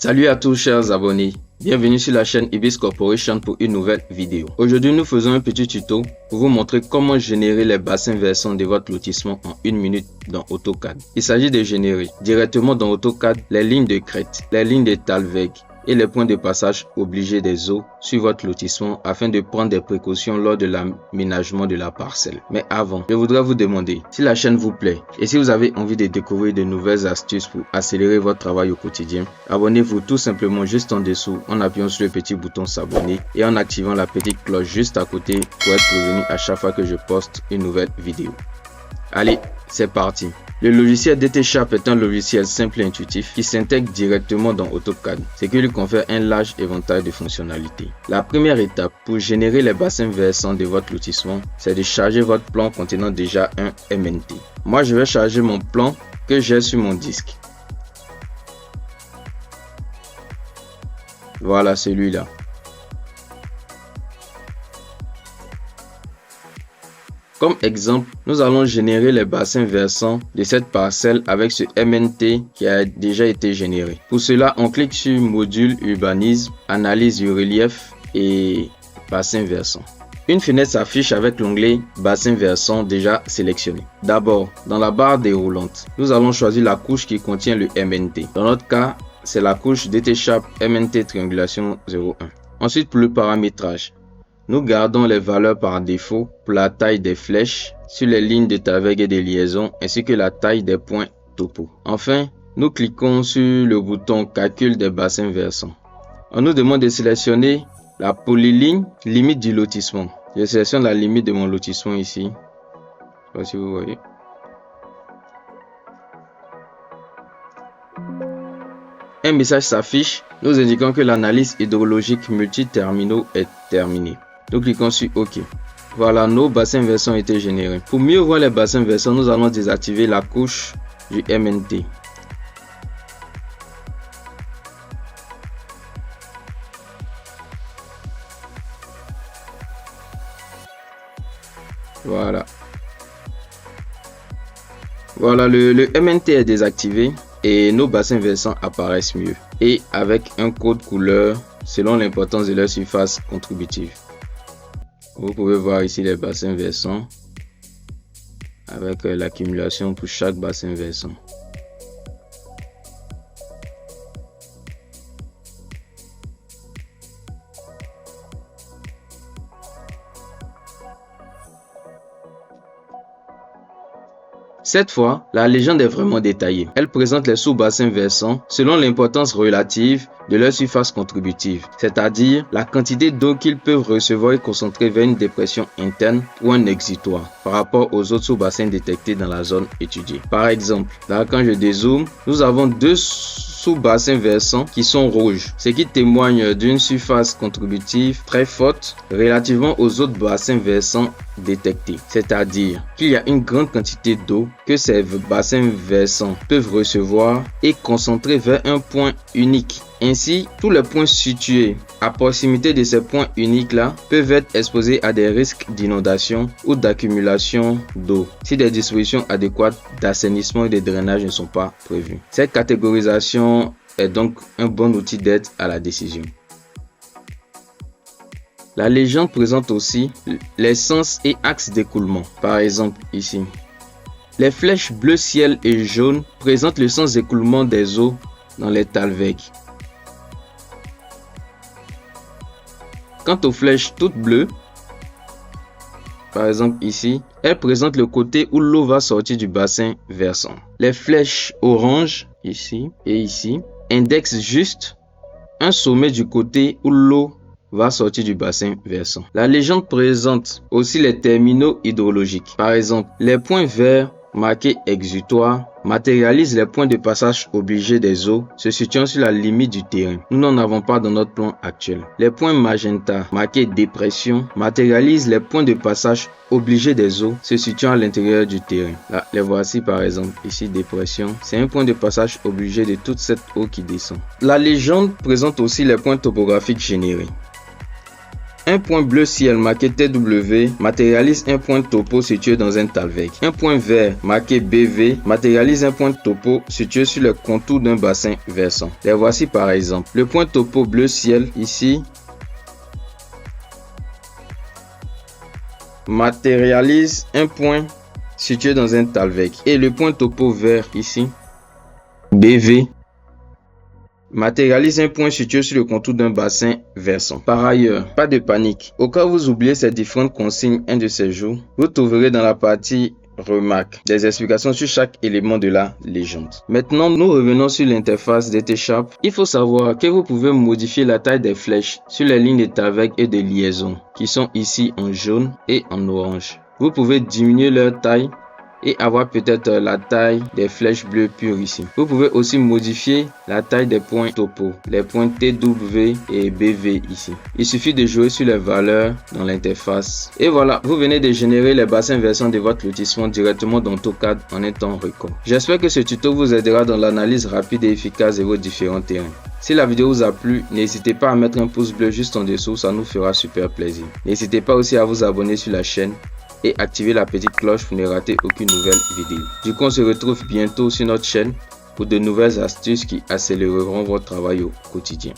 Salut à tous chers abonnés, bienvenue sur la chaîne Ibis Corporation pour une nouvelle vidéo. Aujourd'hui nous faisons un petit tuto pour vous montrer comment générer les bassins versants de votre lotissement en 1 minute dans AutoCAD. Il s'agit de générer directement dans AutoCAD les lignes de crête, les lignes de talweg et les points de passage obligés des eaux sur votre lotissement afin de prendre des précautions lors de l'aménagement de la parcelle. Mais avant, je voudrais vous demander si la chaîne vous plaît et si vous avez envie de découvrir de nouvelles astuces pour accélérer votre travail au quotidien, abonnez-vous tout simplement juste en dessous en appuyant sur le petit bouton s'abonner et en activant la petite cloche juste à côté pour être prévenu à chaque fois que je poste une nouvelle vidéo. Allez, c'est parti. Le logiciel DT-Sharp est un logiciel simple et intuitif qui s'intègre directement dans AutoCAD, ce qui lui confère un large éventail de fonctionnalités. La première étape pour générer les bassins versants de votre lotissement, c'est de charger votre plan contenant déjà un MNT. Moi, je vais charger mon plan que j'ai sur mon disque. Voilà celui-là. Comme exemple, nous allons générer les bassins versants de cette parcelle avec ce MNT qui a déjà été généré. Pour cela, on clique sur Module Urbanisme, Analyse du relief et Bassins versants. Une fenêtre s'affiche avec l'onglet Bassins versants déjà sélectionné. D'abord, dans la barre déroulante, nous allons choisir la couche qui contient le MNT. Dans notre cas, c'est la couche DT-Sharp MNT Triangulation 01. Ensuite, pour le paramétrage, nous gardons les valeurs par défaut pour la taille des flèches sur les lignes de talweg et de liaison ainsi que la taille des points topo. Enfin, nous cliquons sur le bouton Calcul des bassins versants. On nous demande de sélectionner la polyligne limite du lotissement. Je sélectionne la limite de mon lotissement ici. Je ne sais pas si vous voyez. Un message s'affiche nous indiquant que l'analyse hydrologique multi-terminaux est terminée. Nous cliquons sur OK. Voilà, nos bassins versants ont été générés. Pour mieux voir les bassins versants, nous allons désactiver la couche du MNT. Voilà. Voilà, le MNT est désactivé et nos bassins versants apparaissent mieux. Et avec un code couleur selon l'importance de leur surface contributive. Vous pouvez voir ici les bassins versants avec l'accumulation pour chaque bassin versant. Cette fois, la légende est vraiment détaillée. Elle présente les sous-bassins versants selon l'importance relative de leur surface contributive, c'est-à-dire la quantité d'eau qu'ils peuvent recevoir et concentrer vers une dépression interne ou un exutoire par rapport aux autres sous-bassins détectés dans la zone étudiée. Par exemple, là quand je dézoome, nous avons deux sous-bassins versants qui sont rouges, ce qui témoigne d'une surface contributive très forte relativement aux autres bassins versants détectés. C'est-à-dire qu'il y a une grande quantité d'eau que ces bassins versants peuvent recevoir et concentrer vers un point unique. Ainsi, tous les points situés à proximité de ces points uniques-là peuvent être exposés à des risques d'inondation ou d'accumulation d'eau si des dispositions adéquates d'assainissement et de drainage ne sont pas prévues. Cette catégorisation est donc un bon outil d'aide à la décision. La légende présente aussi les sens et axes d'écoulement. Par exemple, ici, les flèches bleu ciel et jaune présentent le sens d'écoulement des eaux dans les talweg. Quant aux flèches toutes bleues, par exemple ici, elles présentent le côté où l'eau va sortir du bassin versant. Les flèches orange, ici et ici, indexent juste un sommet du côté où l'eau va sortir du bassin versant. La légende présente aussi les terminaux hydrologiques. Par exemple, les points verts marqués exutoire matérialisent les points de passage obligés des eaux se situant sur la limite du terrain. Nous n'en avons pas dans notre plan actuel. Les points magenta marqués dépression matérialisent les points de passage obligés des eaux se situant à l'intérieur du terrain. Là, les voici par exemple. Ici, dépression. C'est un point de passage obligé de toute cette eau qui descend. La légende présente aussi les points topographiques générés. Un point bleu ciel marqué TW matérialise un point topo situé dans un talweg. Un point vert marqué BV matérialise un point topo situé sur le contour d'un bassin versant. Les voici par exemple. Le point topo bleu ciel ici matérialise un point situé dans un talweg. Et le point topo vert ici BV matérialise un point situé sur le contour d'un bassin versant. Par ailleurs, pas de panique. Au cas où vous oubliez ces différentes consignes un de ces jours, vous trouverez dans la partie remarques des explications sur chaque élément de la légende. Maintenant, nous revenons sur l'interface d'Ethershop. Il faut savoir que vous pouvez modifier la taille des flèches sur les lignes de talweg et de liaison qui sont ici en jaune et en orange. Vous pouvez diminuer leur taille et avoir peut-être la taille des flèches bleues pures ici. Vous pouvez aussi modifier la taille des points topo, les points TW et BV ici. Il suffit de jouer sur les valeurs dans l'interface. Et voilà, vous venez de générer les bassins versants de votre lotissement directement dans AutoCAD en un temps record. J'espère que ce tuto vous aidera dans l'analyse rapide et efficace de vos différents terrains. Si la vidéo vous a plu, n'hésitez pas à mettre un pouce bleu juste en dessous, ça nous fera super plaisir. N'hésitez pas aussi à vous abonner sur la chaîne et activer la petite cloche pour ne rater aucune nouvelle vidéo. Du coup, on se retrouve bientôt sur notre chaîne pour de nouvelles astuces qui accéléreront votre travail au quotidien.